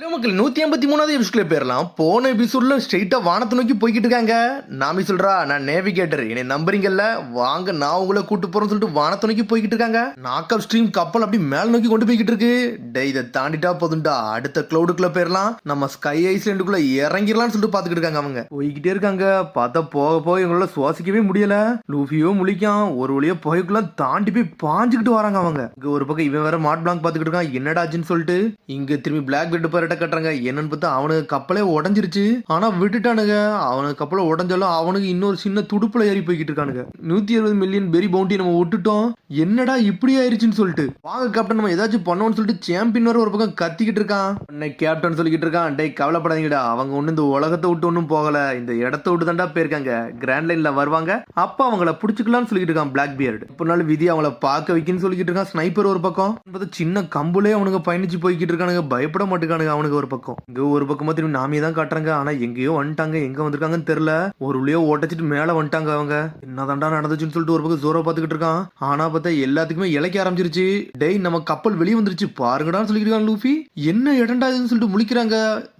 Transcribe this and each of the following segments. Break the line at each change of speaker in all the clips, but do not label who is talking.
மக்கள் 153வது எபிசோட்ல பேரலாம். போன எபிசோட்ல ஸ்ட்ரெயிட்டா வானத்தை நோக்கி போய்கிட்டு இருக்காங்க. நாமி சொல்றா, நான் நேவிகேட்டர், என்னை நம்புறீங்கல்ல, வாங்க நான் உங்களை கூட்டு போறேன்னு சொல்லிட்டு வானத்தை நோக்கி போய்கிட்டு இருக்காங்க. நாக் அப் ஸ்ட்ரீம் கப்பல் அப்படி மேல நோக்கி கொண்டு போய்கிட்டு இருக்கு. டே இதை தாண்டிட்டா போதும்டா, அடுத்த கிளவுடுக்குள்ள போயிடலாம், நம்ம ஸ்கை ஐஸ்லேண்டுக்குள்ள இறங்கிடலாம்னு சொல்லிட்டு பாத்துக்கிட்டு இருக்காங்க. அவங்க போய்கிட்டே இருக்காங்க. பார்த்தா போக போக இவங்களால சுவாசிக்கவே முடியல. லூஃபியோ முழிக்கான். ஒரு வழியா புகைக்குள்ள தாண்டி போய் பாஞ்சுக்கிட்டு வராங்க. அவங்க இங்க ஒரு பக்கம் இவன் வேற மாட் பிளாங்க் பாத்துக்கிட்டு இருக்கான், என்னடா ஆச்சுன்னு சொல்லிட்டு. இங்க திரும்பி பிளாக் பெட் போய் கட்டுறாங்க. என்னன்னு பார்த்தா அவனுக்கு கப்பலே உடஞ்சிருச்சு. ஆனா விட்டுட்டானுங்க. அவனுக்கு கப்பலை உடஞ்சாலும் அவனுக்கு இன்னொரு சின்ன துடுப்புல ஏறி போய்கிட்டு இருக்கானுங்க. 160 மில்லியன் பெரி பவுண்டி நம்ம விட்டுட்டோம், என்னடா இப்படி ஆயிருச்சுன்னு சொல்லிட்டு. வாங்க கேப்டன், நம்ம ஏதாச்சும் பண்ணோம்னு சொல்லிட்டு சாம்பியன் வர ஒரு பக்கம் கத்திக்கிட்டு இருக்கான். உன்னை கேப்டன் சொல்லிக்கிட்டு இருக்கான், டேய் கவலைப்படாதீங்கடா, அவங்க ஒண்ணு இந்த உலகத்தை விட்டு ஒன்னும் போகல, இந்த இடத்த விட்டு தாண்டா போயிருக்காங்க. கிராண்ட் லைன்ல வருவாங்க, அப்ப அவங்கள புடிச்சுக்கலாம்னு சொல்லிட்டு இருக்கான் பிளாக் பியர்டு. இப்ப விதி அவங்கள பார்க்க வைக்கன்னு சொல்லிக்கிட்டு இருக்கான். ஸ்னைப்பர் ஒரு பக்கம், சின்ன கம்புலே அவனுக்கு பயணிச்சு போய்கிட்டு இருக்கானுங்க. பயப்பட மாட்டேங்கானுங்க அவனுக்கு ஒரு பக்கம். இங்க ஒரு பக்கமா திரும்பி நாமியே தான் காட்டுறாங்க. ஆனா எங்கேயோ வந்துட்டாங்க, எங்க வந்திருக்காங்கன்னு தெரியல. ஒரு உள்ளே ஓட்டச்சிட்டு மேல வந்துட்டாங்க. அவங்க என்னதாண்டா நடந்துச்சுன்னு சொல்லிட்டு ஒரு பக்கம் ஜோரா பாத்துக்கிட்டு இருக்கான். ஆனா பார்த்தா எல்லாத்துக்குமே இலைக்க ஆரம்பிச்சிருச்சு. டேய் நம்ம கப்பல் வெளியே வந்துருச்சு பாருங்கடான்னு சொல்லிட்டு இருக்கான் லூஃபி. என்ன இடம்டா இதுன்னு சொல்லிட்டு முழிக்கிறாங்க.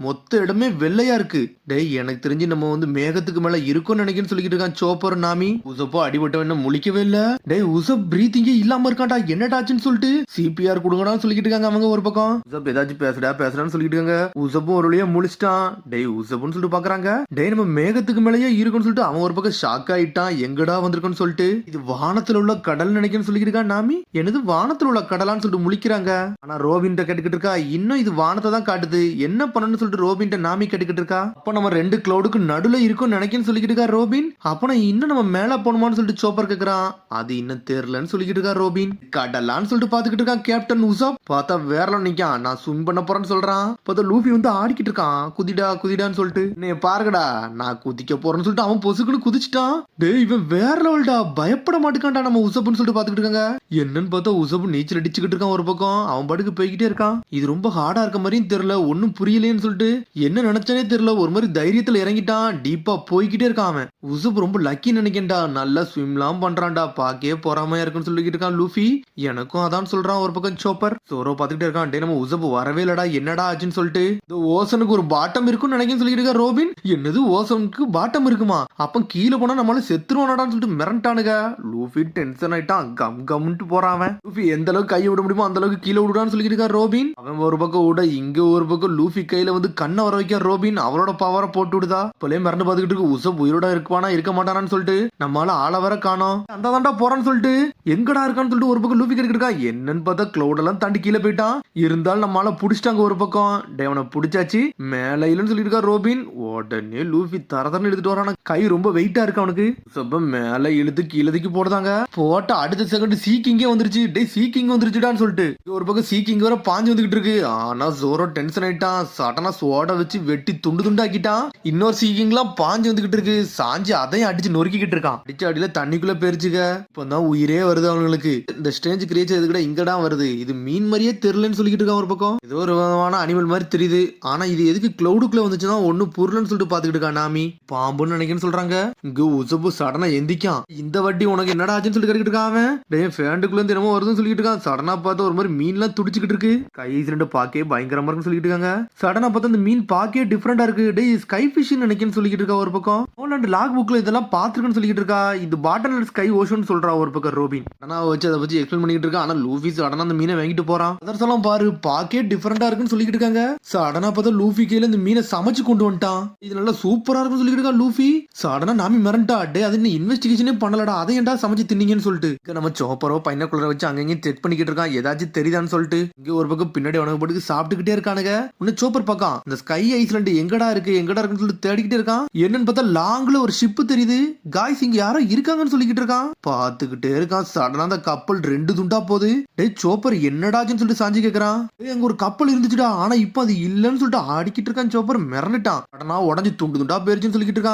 மொத்த இடமே வெள்ளையா இருக்கு. டேய் எனக்கு தெரிஞ்சு நம்ம மேகத்துக்கு மேல இருக்கும்னு நினைக்கிறேன்னு சொல்லிட்டு இருக்கான் சோப்பர். நாமி உசப்போ அடிபட்டவன் என்ன முழிக்கவே இல்ல. டேய் உசப் பிரீத்திங்கே இல்லாம இருக்கான்டா, என்னடாச்சுன்னு சொல்லிட்டு சிபிஆர் கொடுங்கடான்னு சொல்லிட்டு இருக்காங்க. அவங்க ஒரு பக்கம் உசப் ஏதாச்சும் பேசுறான்னு சொல்லிட்டு இருக்காங்க. உசப்பும் ஒரு வழியா முழிச்சிட்டான். டேய் உசப்புன்னு சொல்லிட்டு பாக்குறாங்க. டேய் நம்ம மேகத்துக்கு மேலேயே இருக்குன்னு சொல்லிட்டு அவன் ஒரு பக்கம் ஷாக் ஆயிட்டான். எங்கடா வந்திருக்குன்னு சொல்லிட்டு. இது வானத்துல உள்ள கடல் நினைக்கிறேன்னு சொல்லிட்டு இருக்கான் நாமி. எனது வானத்துல உள்ள கடலான்னு சொல்லிட்டு முழிக்கிறாங்க. ஆனா ரோபின் கேட்டுக்கிட்டு இருக்கா, இன்னும் இது வானத்தை தான் காட்டுது, என்ன பண்ணணும்னு சொல்லிட்டு ரோபின் நாமி கேட்டுக்கிட்டு இருக்கா. அப்ப நம்ம ரெண்டு கிளவுடுக்கு நடுல இருக்கும் நினைக்கிறேன்னு சொல்லிக்கிட்டு இருக்கா ரோபின். அப்ப நான் இன்னும் நம்ம மேல போகணுமான்னு சொல்லிட்டு சோப்பர் கேக்குறான். அது இன்னும் தெரியலன்னு சொல்லிக்கிட்டு இருக்கா ரோபின். கடலான்னு சொல்லிட்டு பாத்துக்கிட்டு இருக்கான் கேப்டன் உசப். பார்த்தா வேறல நிக்கான், நான் ஸ்விம் பண்ண போறேன்னு சொல்றான். பார்த்தா லூஃபி ஆடிக்கிட்டு இருக்கான், குதிடா குதிடான்னு சொல்லிட்டு. நீ பாருங்கடா நான் குதிக்க போறேன்னு சொல்லிட்டு அவன் பொசுக்குன்னு குதிச்சுட்டான். டேய் இவன் வேற லெவல்டா, பயப்பட மாட்டேங்கான்டா நம்ம உசப்புன்னு சொல்லிட்டு பாத்துக்கிட்டு இருக்காங்க. என்னன்னு பார்த்தா உசப்பு நீச்சல் அடிச்சுக்கிட்டு இருக்கான் ஒரு பக்கம். அவன் பாட்டுக்கு போய்கிட்டே இருக்கான். இது ரொம்ப ஹார்டா இருக்க மாதிரியும் தெரியல, ஒன்னும் புரியலேன்னு சொல்லிட்டு என்ன நினைச்சானே தெரியல. ஒரு மாதிரி தைரியத்துல இறங்கிட்டான், டீப்பா போய்கிட்டே இருக்கான் அவன். உசப்பு ரொம்ப லக்கி நினைக்கேன்டா, நல்லா ஸ்விம்லாம் பண்றான்டா, பாக்கே பொறாமையா இருக்குன்னு சொல்லிக்கிட்டு இருக்கான் லூஃபி. எனக்கும் அதான் சொல்றான் ஒரு பக்கம் சோப்பர். சோரோ பாத்துக்கிட்டே இருக்கான். டே நம்ம உசப்பு வரவே இல்லடா, என்னடா ஆச்சுன்னு சொல்லிட்டு. ஓசனுக்கு ஒரு பாட்டம் இருக்குன்னு நினைக்கிறேன்னு சொல்லிட்டு இருக்கா ரோபின். என்னது ஓசனுக்கு பாட்டம் இருக்குமா, அப்ப கீழே போனா நம்மளால செத்துருவானடான்னு சொல்லிட்டு மிரண்டானுங்க. லூஃபி டென்ஷன் ஆயிட்டான், கம் கம்ட்டு போறான். லூஃபி எந்த அளவுக்கு கையை விட முடியுமோ அந்த அளவுக்கு கீழே விடுடான்னு சொல்லிட்டு இருக்கா ரோபின். அவன் ஒரு பக்கம் விட, இங்க ஒரு பக்கம் லூஃபி கையில கண்ணை வர வைக்க ரோபின் அவளோட பவரை போட்டு விடுதா. இப்பலே மிரண்டு பாத்துக்கிட்டு இருக்கு. உசப் உயிரோட இருப்பானா இருக்க மாட்டானான்னு சொல்லிட்டு நம்மளால ஆள வர காணோம். அந்த தாண்டா போறான்னு சொல்லிட்டு எங்கடா இருக்கான்னு சொல்லிட்டு ஒரு பக்கம் லூஃபி கேட்டுக்கிட்டு இருக்கா. என்னன்னு பார்த்தா கிளவுட் எல்லாம் தாண்டி கீழே போயிட்டான். இருந்தாலும் நம்மளால புடிச்சிட்டாங்க ஒரு பக்கம். டேவனை புடிச்சாச்சு மேல இல்லன்னு சொல்லிட்டு இருக்கா ரோபின். உடனே லூஃபி தரதரன்னு எடுத்துட்டு வரான. கை ரொம்ப வெயிட்டா இருக்கு அவனுக்கு. சொப்ப மேல இழுத்து கீழதுக்கு போடுதாங்க. போட்ட அடுத்த செகண்ட் சீக்கிங்கே வந்துருச்சு. டே சீக்கிங் வந்துருச்சுடான்னு சொல்லிட்டு ஒரு பக்கம் சீக்கிங் வர பாஞ்சு வந்துகிட்டு இருக்கு. ஆனா ஜோரோ டென்ஷன் ஆயிட்டான். சடனா சோட வச்சு வெட்டி துண்டு துண்டு ஆக்கிட்டான். இன்னொரு சீக்கிங் எல்லாம் பாஞ்சு வந்துகிட்டு இருக்கு. சாஞ்சு அதையும் அடிச்சு நொறுக்கிட்டு இருக்கான். அடிச்ச அடியில தண்ணிக்குள்ள போயிருச்சுங்க. இப்பதான் உயிரே வருது அவங்களுக்கு. இந்த ஸ்ட்ரேஞ்ச் கிரியேச்சர் இது கூட இங்கடா வருது, இது மீன் மாதிரியே தெரியலன்னு சொல்லிட்டு இருக்கான் ஒரு பக்கம். ஏதோ ஒரு விதமான அனிமல் மாதிரி தெரியுது. ஆனா இது எதுக்கு கிளவுடுக்குள்ள வந்துச்சுன்னா ஒண்ணு புரியலன்னு சொல்லிட்டு பாத்துக்கிட்டு இருக்கா நாமி. பாம்புன்னு நினைக்கிறேன்னு சொல்றாங்க. இங்க உசப்பு சடனா எந்திக்கான். இந்த வட்டி உனக்கு என்னடா ஆச்சுன்னு சொல்லி கேட்டுக்கிட்டு இருக்கான் அவன். டே ஃபேண்டுக்குள்ள இருந்து என்னமோ வருதுன்னு சொல்லிட்டு இருக்கான். சடனா பார்த்தா ஒரு மாதிரி மீன் எல்லாம் துடிச்சுக்கிட்டு இருக்கு. கை ரெண்டு பாக்கே பயங்கரமா இருக்குன்னு சொல்லிட்டு இருக்காங்க. சடனா பார்த்தா அந்த மீன் பாக்கே டிஃபரெண்டா இருக்கு. டே ஸ்கை ஃபிஷ் நினைக்கிறேன்னு சொல்லிட்டு இருக்கா ஒரு பக்கம். லாக் புக்ல இதெல்லாம் பாத்துருக்குன்னு சொல்லிட்டு இருக்கா. இது பாட்டன் ஸ்கை ஓஷன் சொல்றா ஒரு பக்கம் ரோபின். ஆனா வச்சு அதை வச்சு எக்ஸ்பிளைன் பண்ணிட்டு இருக்கா. ஆனா லூஃபி சடனா அந்த மீனை வாங்கிட்டு போறான். அதெல்லாம் பாரு பாக்கே டிஃபரெண்டா இருக்குன்னு சொல்லிட்டு இருக்காங்க. சடனா பார்த்தா லூஃபி கையில இந்த மீனை சமைச்சு கொண்டு வந்துட்டான். இது நல்லா சூப்பரா இருக்குன்னு சொல்லிட்டு இருக்கா லூஃபி. சடனா நாமி மிரண்டா. டே அது இன்னும் இன்வெஸ்டிகேஷனே பண்ணலடா, அதை ஏன்டா சமைச்சு தின்னீங்கன்னு சொல்லிட்டு. நம்ம சோப்பரோ பைனாக்குலரை வச்சு அங்கேயும் செக் பண்ணிக்கிட்டு இருக்கான், ஏதாச்சும் தெரியுதான்னு சொல்லிட்டு. இங்க ஒரு பக்கம் பின்னாடி உனக்கு போட்டு சாப்பிட்டுக்கிட்டே இருக்கானுங்க. இன்னும் சோப்பர் பக்கம் இந்த ஸ்கை ஐஸ்லாண்ட் எங்கடா இருக்குன்னு சொல்லிட்டு தேடிக்கிட்டே இருக்கான். என்னன்னு பார்த்தா லாங்ல ஒரு ஷிப் தெரியுது. காய்ஸ் இங்க யாரோ இருக்காங்கன்னு சொல்லிக்கிட்டு இருக்கான். பாத்துக்கிட்டே இருக்கான். சடனா அந்த கப்பல் ரெண்டு துண்டா போகுது. டே சோப்பர் என்னடாச்சுன்னு சொல்லிட்டு சாஞ்சி கேக்குறான். அங்க ஒரு கப்பல் இருந்துச்சுடா, ஆனா இப்ப அது இல்லன்னு சொல்லிட்டு ஆடிக்கிட்டு இருக்கான். சோப்பர் மிரண்டுட்டான். சடனா உடஞ்சு துண்டு துண்டா போயிருச்சுன்னு சொல்லிக்கிட்டு இருக்கான்.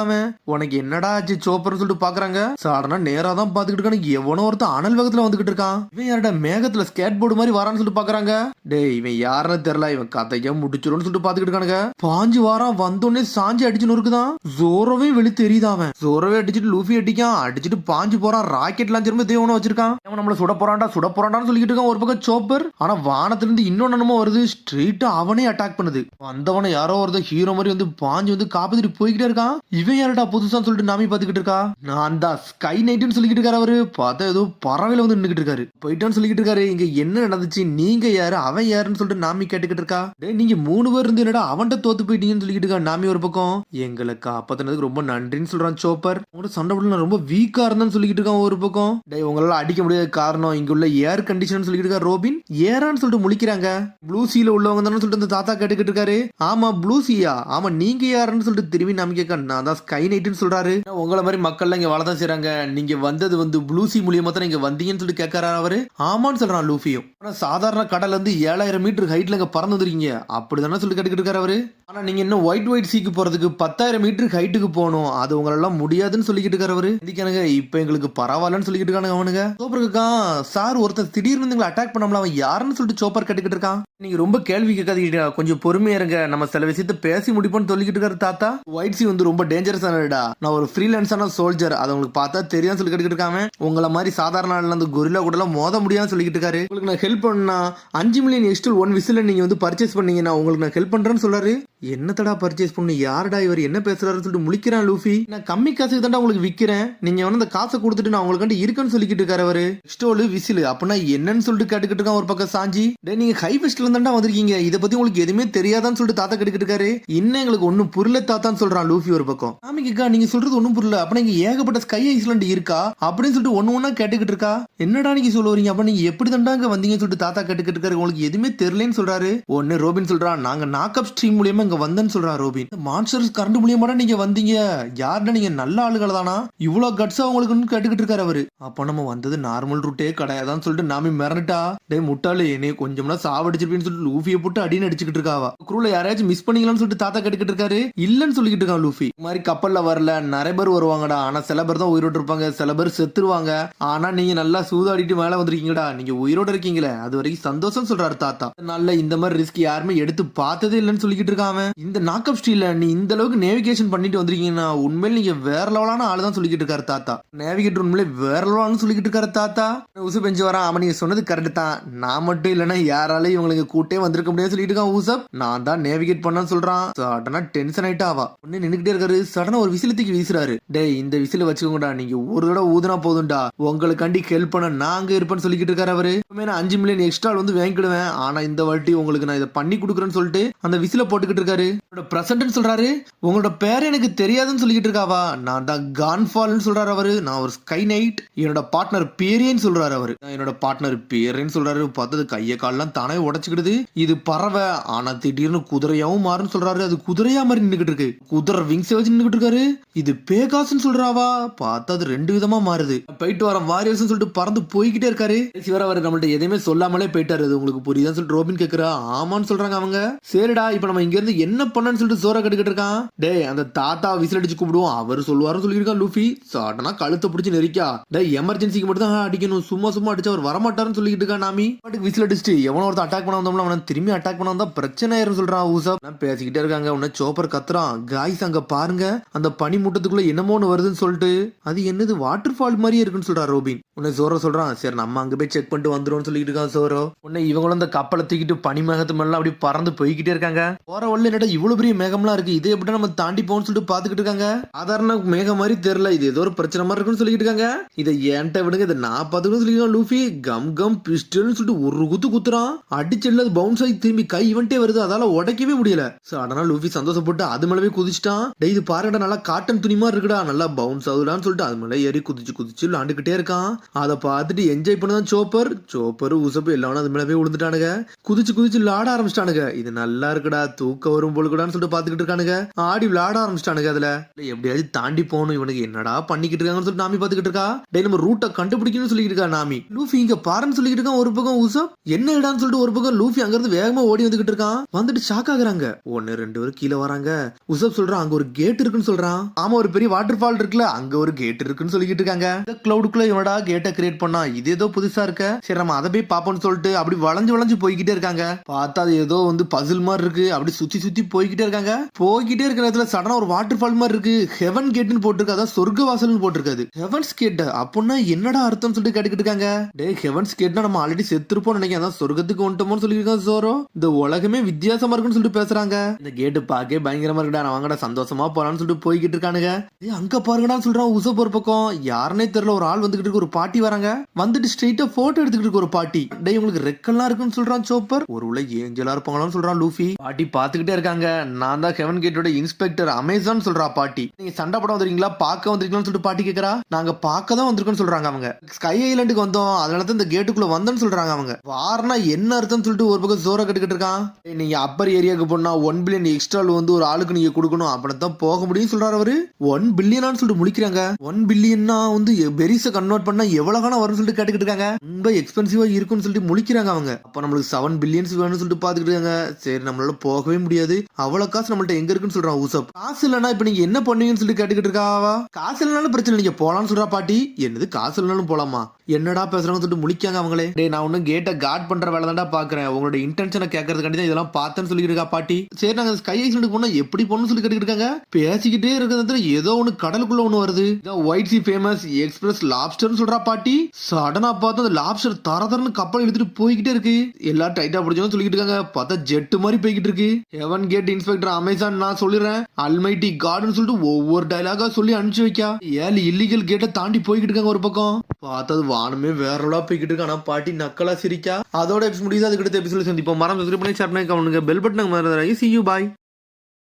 உனக்கு என்னடா ஆச்சு சோப்பர்னு சொல்லிட்டு பாக்குறாங்க. சடனா நேரா தான் பாத்துக்கிட்டு இருக்கான். எவனோ ஒருத்தன் அனல் வேகத்துல வந்துகிட்டு இருக்கான். இவன் யாரடா மேகத்துல ஸ்கேட் போர்டு மாதிரி வரான்னு சொல்லிட்டு பாக்குறாங்க. டே இவன் யாருன்னு தெரியல, இவன் கதையா முடிச்சிரும்னு சொல்லிட்டு பாத்துக்கிட்டு இருக்கானுங்க. பாஞ்சு வாரம் வந்தோடனே சாஞ்சி அடிச்சு நொறுக்குதான். ஜோரோவே வெளி தெரியுதா. அவன் ஜோரோவே அடிச்சுட்டு லூஃபி அடிக்கான். அடிச்சுட்டு பாஞ்சு போறான். ராக்கெட் லாஞ்சர் தேவன வச்சிருக்கான். அவன் நம்மள சுட போறான்டான்னு சொல்லிக்கிட்டு இருக்கான் ஒரு பக்கம் சோப்பர். ஆனா வானத்துல இருந்து இன்னொன்னு வருது. ஸ்ட்ரெயிட்டா அவனே அவனை அட்டாக் பண்ணுது. வந்தவனை யாரோ ஒருத்தர் ஹீரோ மாதிரி வந்து பாஞ்சு வந்து காப்பாத்திட்டு போய்கிட்டே இருக்கான். இவன் யாருடா புதுசான்னு சொல்லிட்டு நாமி பாத்துக்கிட்டு இருக்கா. நான் தான் ஸ்கை நைட்னு சொல்லிக்கிட்டு இருக்காரு. அவரு பார்த்தா ஏதோ பறவையில வந்து நின்னுகிட்டு இருக்காரு. போயிட்டான்னு சொல்லிக்கிட்டு இருக்காரு. இங்க என்ன நடந்துச்சு, நீங்க யாரு, அவன் யாருன்னு சொல்லிட்டு நாமி கேட்டுக்கிட்டு இருக்கா. நீங்க 3 பேர் இருந்து என்னடா அவன்கிட்ட தோத்து போயிட்டீங்கன்னு சொல்லிக்கிட்டு இருக்கா நாமி ஒரு பக்கம். எங்களை காப்பாத்தினதுக்கு ரொம்ப நன்றின்னு சொல்றான் சோப்பர். உங்களோட சண்டை போட்டு ரொம்ப வீக்கா இருந்தேன்னு சொல்லிக்கிட்டு இருக்கான் ஒரு பக்கம். உங்களால அடிக்க முடியாத காரணம் இங்க உள்ள ஏர் கண்டிஷன் சொல்லிக்கிட்டு இருக்கா ரோபின். ஏரான்னு சொல்லிட்டு முழிக்கிறாங்க. ப்ளூ சீல உள்ளவங்க தானே சொல்லிட்டு அந்த தாத்தா கேட்டுக்கிட்டு இருக்காரு. ஆமா ப்ளூ சீயா, ஆமா நீங்க யாருன்னு சொல்லிட்டு திரும்பி நாம கேட்க, நான் தான் ஸ்கை நைட்னு சொல்றாரு. உங்களை மாதிரி மக்கள் இங்க வாழதான் செய்றாங்க. நீங்க வந்தது வந்து ப்ளூ சி மூலியமா தான் இங்க வந்தீங்கன்னு சொல்லிட்டு கேட்கறாரு அவரு. ஆமான்னு சொல்றான் லூஃபியும். ஆனா சாதாரண கடல்ல இருந்து 7000 மீட்டர் ஹைட்ல இங்க பறந்து வந்திருக்கீங்க அப்படிதானே சொல்லி கேட்டுக்கிட்டு இருக்காரு அவரு. ஆனா நீங்க இன்னும் ஒயிட் சீக்கு போறதுக்கு 10,000 மீட்டர் ஹைட்டுக்கு போகணும், அது உங்களெல்லாம் முடியாதுன்னு சொல்லிக்கிட்டு இருக்காரு அவரு. இதுக்கானுங்க இப்ப எங்களுக்கு பரவாயில்லன்னு சொல்லிக்கிட்டு இருக்கானுங்க அவனுங்க. சோப்பர் இருக்கான் சார் ஒருத்தர் திடீர்னு எங்களை அட்டாக் பண்ணாமல, அவன் யாருன்னு சொல்லிட்டு சோப்பர் கேட்டுக்கிட்டு இருக்கான். நீங்க ரொம்ப கேள்வி கேட்காதீங்க, கொஞ்சம் பொறுமையா இருங்க, நம்ம சில விஷயத்த பேசி முடிப்போம்னு சொல்லிக்கிட்டு இருக்காரு தாத்தா. ஒயிட் சி வந்து ரொம்ப டேஞ்சரஸ் ஆனடா, நான் ஒரு ஃப்ரீலான்ஸான சோல்ஜர், அதை உங்களுக்கு பார்த்தா தெரியாதுன்னு சொல்லி கேட்டுக்கிட்டு இருக்காம. உங்களை மாதிரி சாதாரண நாள்ல அந்த கொரில்லா கூட எல்லாம் மோத முடியாதுன்னு சொல்லிக்கிட்டு இருக்காரு. உங்களுக்கு நான் ஹெல்ப் பண்ணா 5 மில்லியன் எக்ஸ்டல் 1 விசில நீங்க வந்து பர்ச்சேஸ் பண்ணீங்கன்னா உங்களுக்கு நான் ஹெல்ப் பண்றேன்னு சொல்றாரு. என்னத்தடா பர்ச்சேஸ் பண்ணு, யாருடா இவர் என்ன பேசுறாருன்னு சொல்லிட்டு முழிக்கிறான் லூஃபி. நான் கம்மி காசுக்கு தாண்டா உங்களுக்கு விக்கிறேன், நீங்க வந்து அந்த காசை கொடுத்துட்டு நான் உங்களுக்கு இருக்குன்னு சொல்லிக்கிட்டு இருக்காரு அவரு. ஸ்டோலு விசில் அப்படின்னா என்னன்னு சொல்லிட்டு கேட்டுக்கிட்டு இருக்கான் ஒரு பக்கம் சாஞ்சி. நீங்க ஹை வெஸ்ட்ல தாண்டா வந்திருக்கீங்க, இதை பத்தி உங்களுக்கு எதுவுமே தெரியாதான்னு சொல்லிட்டு தாத்தா கேட்டுக்கிட்டு இருக்காரு. இன்னும் எங்களுக்கு ஒன்னும் புரியல தாத்தான்னு சொல்றான் லூஃபி ஒரு பக்கம். ஆமிக்கா நீங்க சொல்றது ஒன்னும் புரியல, அப்ப நீங்க ஏகப்பட்ட ஸ்கை ஐஸ்லாண்ட் இருக்கா அப்படின்னு சொல்லிட்டு ஒண்ணு கேட்டுக்கிட்டு இருக்கா. என்னடா நீங்க சொல்ல வரீங்க, அப்ப நீங்க எப்படி தாண்டாங்க வந்தீங்கன்னு சொல்லிட்டு தாத்தா கேட்டுக்கிட்டு இருக்காரு. உங்களுக்கு எதுவுமே தெரியலன்னு சொல்றாரு. ஒன்னு ரோபின் சொல்றான், நாங்க நாக்கப் ஸ்ட்ரீம் மூலியமா இங்க வந்தேன்னு சொல்றான் ரோபின். மான்ஸ்டர்ஸ் கரண்ட் மூலியமா நீங்க வந்தீங்க, யாருன்னா நீங்க நல்ல ஆளுகள் தானா, இவ்வளவு கட்ஸா உங்களுக்கு கேட்டுக்கிட்டு இருக்காரு அவரு. அப்ப நம்ம வந்தது நார்மல் ரூட்டே கிடையாதான்னு சொல்லிட்டு நாமி மிரண்டா. டே முட்டாளு, என்னைய கொஞ்சம்னா சாவடிச்சிருப்பேன்னு சொல்லிட்டு லூஃபியை போட்டு அடின்னு அடிச்சுக்கிட்டு இருக்காவா. குரூல யாராச்சும் மிஸ் பண்ணீங்களான்னு சொல்லிட்டு தாத்தா கேட்டுக்கிட்டு இருக்காரு. இல்லன்னு சொல்லிக்கிட்டு இருக்கான் லூஃபி. இந்த மாதிரி கப்பல்ல வரல நிறைய பேர் வருவாங்கடா, ஆனா சில பேர் தான் உயிரோடு இருப்பாங்க, சில பேர் செத்துருவாங்க. ஆனா நீங்க நல்லா சூதாடிட்டு மேல வந்திருக்கீங்கடா, நீங்க உயிரோட இருக்கீங்களே அது வரைக்கும் சந்தோஷம் சொல்றாரு தாத்தா. நல்ல இந்த மாதிரி ரிஸ்க் யாருமே எடுத்து பார்த்ததே இல்லைன்னு சொல்லிக்கிட்டு இருக்காம. இந்த நாக்கப் ஸ்ட்ரீட்ல நீ இந்த அளவுக்கு நேவிகேஷன் பண்ணிட்டு வந்திருக்கீங்கன்னா உண்மையில நீங்க வேற லெவலான ஆளு தான் சொல்லிக்கிட்டு இருக்காரு தாத்தா. நேவிகேட்டர் உண்மையிலே வேற லெவலானு சொல்லிக்கிட்டு இருக்காரு தாத்தா. உசு பெஞ்சு வரான். அவன் நீங்க சொன்னது கரெக்ட் தான், நான் மட்டும் இல்லைன்னா யாராலையும் இவங்களுக்கு கூட்டே வந்திருக்க முடியாது சொல்லிட்டு இருக்கான் ஊசப். நான் தான் நேவிகேட் பண்ணான்னு சொல்றான். சடனா டென்ஷன் ஆயிட்டா அவா ஒன்னு நின்னுக்கிட்டே இருக்காரு. சடனா ஒரு விசிலத்துக்கு வீசுறாரு. டேய் இந்த விசில வச்சுக்கோங்கடா, நீங்க ஒரு தடவை ஊதுனா போதும்டா, உங்களுக்காண்டி ஹெல்ப் பண்ண நாங்க இருப்பேன்னு சொல்லிக்கிட்டு இருக்காரு அவரு. 5 மில்லியன் எக்ஸ்ட்ரா வந்து வாங்கிடுவேன், ஆனா இந்த வாட்டி உங்களுக்கு நான் இதை பண்ணி கொடுக்குறேன்னு சொல்லிட்டு அந்த விசில போட்டுக்கிட்டு இருக்காரு. பிரசன்ட் சொல்றாரு. உங்களோட பேர் எனக்கு தெரியாதுன்னு சொல்லிக்கிட்டு இருக்காவா. நான் தான் கான்ஃபால்னு சொல்றாரு அவரு. நான் ஒரு ஸ்கை நைட், என்னோட பார்ட்னர் பேரேன்னு சொல்றாரு அவரு. என்னோட பார்ட்னர் பேரேன்னு சொல்றாரு. பார்த்தது கைய கால்லாம் தானே உடச்சுக்கிடுது. இது பறவை, ஆனா திடீர்னு குதிரையாவும் மாறுன்னு சொல்றாரு. அது குதிரையா மாதிரி நின்னுகிட்டு இருக்கு, குதிரை விங்ஸ் வச்சு நின்னுகிட்டு இருக்காரு. இது பேகாஸ்ன்னு சொல்றாவா. பார்த்தா அது 2 விதமா மாறுது. போயிட்டு வர வாரியர்ஸ் சொல்லிட்டு பறந்து போய்கிட்டே இருக்காரு. சிவர அவர் நம்மள்ட்ட எதையுமே சொல்லாமலே போயிட்டாரு. அது உங்களுக்கு புரியுதான்னு சொல்லிட்டு ரோபின் கேக்குறா. ஆமான்னு சொல்றாங்க அவங்க. சரிடா இப்ப நம்ம இங்க இருந்து என்ன பண்ணன்னு சொல்லிட்டு சோற கட்டுக்கிட்டு இருக்கான். டே அந்த தாத்தா விசில் அடிச்சு கூப்பிடுவோம், அவர் சொல்லுவாருன்னு சொல்லியிருக்கான் லூஃபி. சடனா கழுத்தை பிடிச்சி நெரிக்கா. டே எமர்ஜென்சிக்கு மட்டும் தான் அடிக்கணும், சும்மா அடிச்சு அவர் வரமாட்டாருன்னு சொல்லிட்டு இருக்கா நாமி. விசில் அடிச்சுட்டு எவனோ ஒருத்தர் அட்டாக் பண்ண வந்தோம்ல அவனை திரும்பி அட்டாக் பண்ண வந்தா பிரச்சனை ஆயிரும் சொல்றான் ஊசப். பேசிக்கிட்டே இருக்காங்க. உன்ன சோப்பர் கத்துறான். காய்ஸ் அங்க பாருங்க, அந்த பனி மூட்டத்துக்குள்ள என்னமோன்னு வருதுன்னு சொல்லிட்டு. அது என்னது வாட்டர் ஃபால் மாதிரியே இருக்குன்னு சொல்றா ரோபின். உன்னை சோரோ சொல்றான். சரி நம்ம அங்க போய் செக் பண்ணிட்டு வந்துடும் சொல்லிட்டு இருக்கான் சோரோ. உன்னை இவங்களும் அந்த கப்பலை தூக்கிட்டு பனி மேகத்து மேல அப்படி பறந்து போய்கிட்டே இருக்காங்க. போற வழியில என்னடா இவ்வளவு பெரிய மேகம்லாம் இருக்கு, இதே எப்படி நம்ம தாண்டி போன்னு சொல்லிட்டு பாத்துக்கிட்டு இருக்காங்க. சாதாரண மேகம் மாதிரி தெரியல, இது ஏதோ ஒரு பிரச்சனை மாதிரி இருக்குன்னு சொல்லிட்டு இருக்காங்க. இதை ஏன்ட்ட விடுங்க, இதை நான் பாத்துக்கணும் சொல்லிருக்கான் லூஃபி. கம் பிஸ்டல்னு சொல்லிட்டு ஒரு குத்துறான். அடிச்சல்ல அது பவுன்ஸ் ஆகி திரும்பி கை இவன்ட்டே வருது, அதால உடைக்கவே முடியல. சடனா லூஃபி சந்தோஷப்பட்டு அது மேலவே குதிச்சிட்டான். டே இது பாருங்கடா நல்லா காட்டன் துணி மாதிரி இருக்குடா, நல்லா பவுன்ஸ் ஆகுதான்னு சொல்லிட்டு அது மேல ஏறி குதிச்சு விளாண்டுகிட்டே இருக்கான். அதை பார்த்துட்டு என்ஜாய் பண்ணதான் சோப்பர் ஊசப்பு எல்லாரும் அது மேலவே விழுந்துட்டானுங்க. குதிச்சு விளாட ஆரம்பிச்சிட்டானுங்க. இது நல்லா இருக்குடா, தூக்க வரும் போலுக்குடான்னு சொல்லிட்டு பாத்துக்கிட்டு இருக்கானுங்க. ஆடி விளையாட ஆரம்பிச்சிட்டானுங்க. அதுல எப்படியாவது தாண்டி போகணும், இவனுக்கு என்னடா பண்ணிக்கிட்டு இருக்காங்கன்னு சொல்லிட்டு நாமி பாத்துக்கிட்டு இருக்கா. டே நம்ம ரூட்டை கண்டுபிடிக்கணும்னு சொல்லிட்டு இருக்கா நாமி. லூஃபி இங்க பாருன்னு சொல்லிட்டு இருக்கான் ஒரு பக்கம் ஊசப். என்ன இடான்னு சொல்லிட்டு ஒரு பக்கம் லூஃபி அங்க இருந்து வேகமா ஓடி வந்துகிட்டு இருக்கான். வந்துட்டு ஷாக் ஆகுறாங்க. 1-2 பேர் கீழே வராங்க. உசப் சொல்றான் அங்க ஒரு கேட் இருக்குன்னு சொல்றான். ஆமா ஒரு பெரிய வாட்டர் ஃபால் இருக்குல்ல, அங்க ஒரு கேட் இருக்குன்னு சொல்லிட்டு இருக்காங்க. இந்த கிளவுடுக்குள்ள இவனடா கேட்டை கிரியேட் பண்ணா, இது ஏதோ புதுசா இருக்க, சரி நம்ம அதை போய் பாப்போம்னு சொல்லிட்டு அப்படி வளைஞ்சு போய்கிட்டே இருக்காங்க. பார்த்தா அது ஏதோ வந்து பசில் மாதிரி இருக்கு. அப்படி சுத்தி போய்கிட்டே இருக்காங்க. போய்கிட்டே இருக்கிற இடத்துல சடனா ஒரு வாட்டர் ஃபால் மாதிரி இருக்கு. ஹெவன் கேட்னு போட்டிருக்கு, அதான் சொர்க்க வாசல்னு போட்டிருக்காது. ஹெவன்ஸ் கேட் அப்படின்னா என்னடா அர்த்தம் சொல்லிட்டு கேட்டுக்கிட்டு இருக்காங்க. டே ஹெவன்ஸ் கேட்னா நம்ம ஆல்ரெடி செத்துருப்போம் நினைக்கிறேன், அதான் சொர்க்கத்துக்கு வந்துட்டோம்னு சொல்லியிருக்காங்க சோரோ. இந்த உலக உலகமே வித்தியாசமா இருக்குன்னு சொல்லிட்டு பேசுறாங்க. இந்த கேட்டு பாக்கே பயங்கரமா இருக்குடா, நான் வாங்கடா சந்தோஷமா போலான்னு சொல்லிட்டு போய்கிட்டு இருக்கானுங்க. அங்க பாருங்கடான்னு சொல்றான் உசப் ஒரு பக்கம். யாருன்னே தெரியல, ஒரு ஆள் வந்துகிட்டு இருக்கு. ஒரு பாட்டி வராங்க, வந்துட்டு ஸ்ட்ரெயிட்டா போட்டோ எடுத்துக்கிட்டு இருக்கு ஒரு பாட்டி. டேய் உங்களுக்கு ரெக்கெல்லாம் இருக்குன்னு சொல்றான் சோப்பர். ஒரு உள்ள ஏஞ்சலா இருப்பாங்களான்னு சொல்றான் லூஃபி. பாட்டி பாத்துக்கிட்டே இருக்காங்க. நான் தான் ஹெவன் கேட்டோட இன்ஸ்பெக்டர் அமேசான் சொல்றா பாட்டி. நீங்க சண்டை படம் வந்திருக்கீங்களா, பார்க்க வந்திருக்கீங்களான்னு சொல்லிட்டு பாட்டி கேக்குறா. நாங்க பார்க்க தான் வந்திருக்கோம்னு சொல்றாங்க அவங்க. ஸ்கை ஐலாண்டுக்கு வந்தோம், அதனால தான் இந்த கேட்டுக்குள்ள வந்தோம்னு சொல்றாங்க அவங்க. வார்னா என்ன அர்த்தம்னு சொல்லிட்டு ஒரு பக்கம் ஜோர கட்டுக்கிட்டு இருக்கான். நீங்க அப்பர் ஏரியாவுக்கு போனா 1 பில்லியன் எக்ஸ்ட்ரா வந்து ஒரு ஆளுக்கு நீங்க கொடுக்கணும், அப்படித்தான் போக முடியும் சொல்றாரு அவரு. 1 பில்லியனான்னு சொல்லிட்டு முழிக்கிறாங்க. 1 பில்லியன்னா வந்து பெரிச கன்வெர்ட் பண்ணா எவ்வளவு காண வரும்னு சொல்லிட்டு கேட்டுக்கிட்டு இருக்காங்க. ரொம்ப எக்ஸ்பென்சிவா இருக்கும்னு சொல்லிட்டு முழிக்கிறாங்க அவங்க. அப்ப நம்மளுக்கு 7 பில்லியன்ஸ் வேணும்னு சொல்லிட்டு பாத்துக்கிட்டு இருக்காங்க. சரி நம்மளால போகவே முடியாது, அவ்வளவு காசு நம்மள்ட்ட எங்க இருக்குன்னு சொல்றான் உசப். காசு இல்லைன்னா இப்ப நீங்க என்ன பண்ணுவீங்கன்னு சொல்லிட்டு கேட்டுக்கிட்டு இருக்காவா. காசு இல்லைனாலும் பிரச்சனை, நீங்க போலான்னு சொல்றா பாட்டி. என்னது காசு இல்லைனாலும் போலாமா, என்னடா பேசுறாங்கன்னு சொல்லிட்டு முழிக்காங்க அவங்களே. டேய் நான் ஒன்னும் கேட்ட கார்ட் பண்ற வேலை தான்டா பாக்குறேன், உங்களோட இன்டென்ஷனை கேட்கறதுக்காண்டி தான் இதெல்லாம் பார்த்தேன்னு சொல்லிட்டு இருக்கா பாட்டி. சரி நாங்க ஸ்கை ஐலாண்டுக்கு போனா எப்படி போகணும்னு சொல்லி கேட்டுக்கிட்டு இருக்காங்க. பேசிக்கிட்டே இருக்கிறது ஏதோ ஒண்ணு கடலுக்குள்ள ஒண்ணு வருது. ஒயிட் சி ஃபேமஸ் எக்ஸ்பிரஸ் லாப்ஸ்டர்னு சொல்றா பாட்டி. சடனா பார்த்தா அந்த லாப்ஸ்டர் தரதரன்னு கப்பல் எடுத்துட்டு போய்கிட்டே இருக்கு. எல்லாம் டைட்டா பிடிச்சோன்னு சொல்லிட்டு இருக்காங்க. பார்த்தா ஜெட் மாதிரி போய்கிட்டு இருக்கு. ஹெவன் கேட் இன்ஸ்பெக்டர் அமேசான் நான் சொல்லிடுறேன், அல்மைட்டி கார்டுன்னு சொல்லிட்டு ஒவ்வொரு டைலாகா சொல்லி அனுப்பிச்சு வைக்கா. 7 இல்லீகல் கேட்டை தாண்டி போய்கிட்டு இருக்காங்க. ஒரு பக்கம் பார்த்தது வானமே வேற போய்கிட்டு இருக்கு. ஆனா பாட்டி நக்கலா சிரிக்கா. அதோட எபிசோட் முடியுது. அதுக்கு அடுத்த எபிசோட் சந்திப்போம். மரம் சப்ஸ்கிரைப் பண்ணி ஷேர் பண்ணி comment bell button. See you, bye.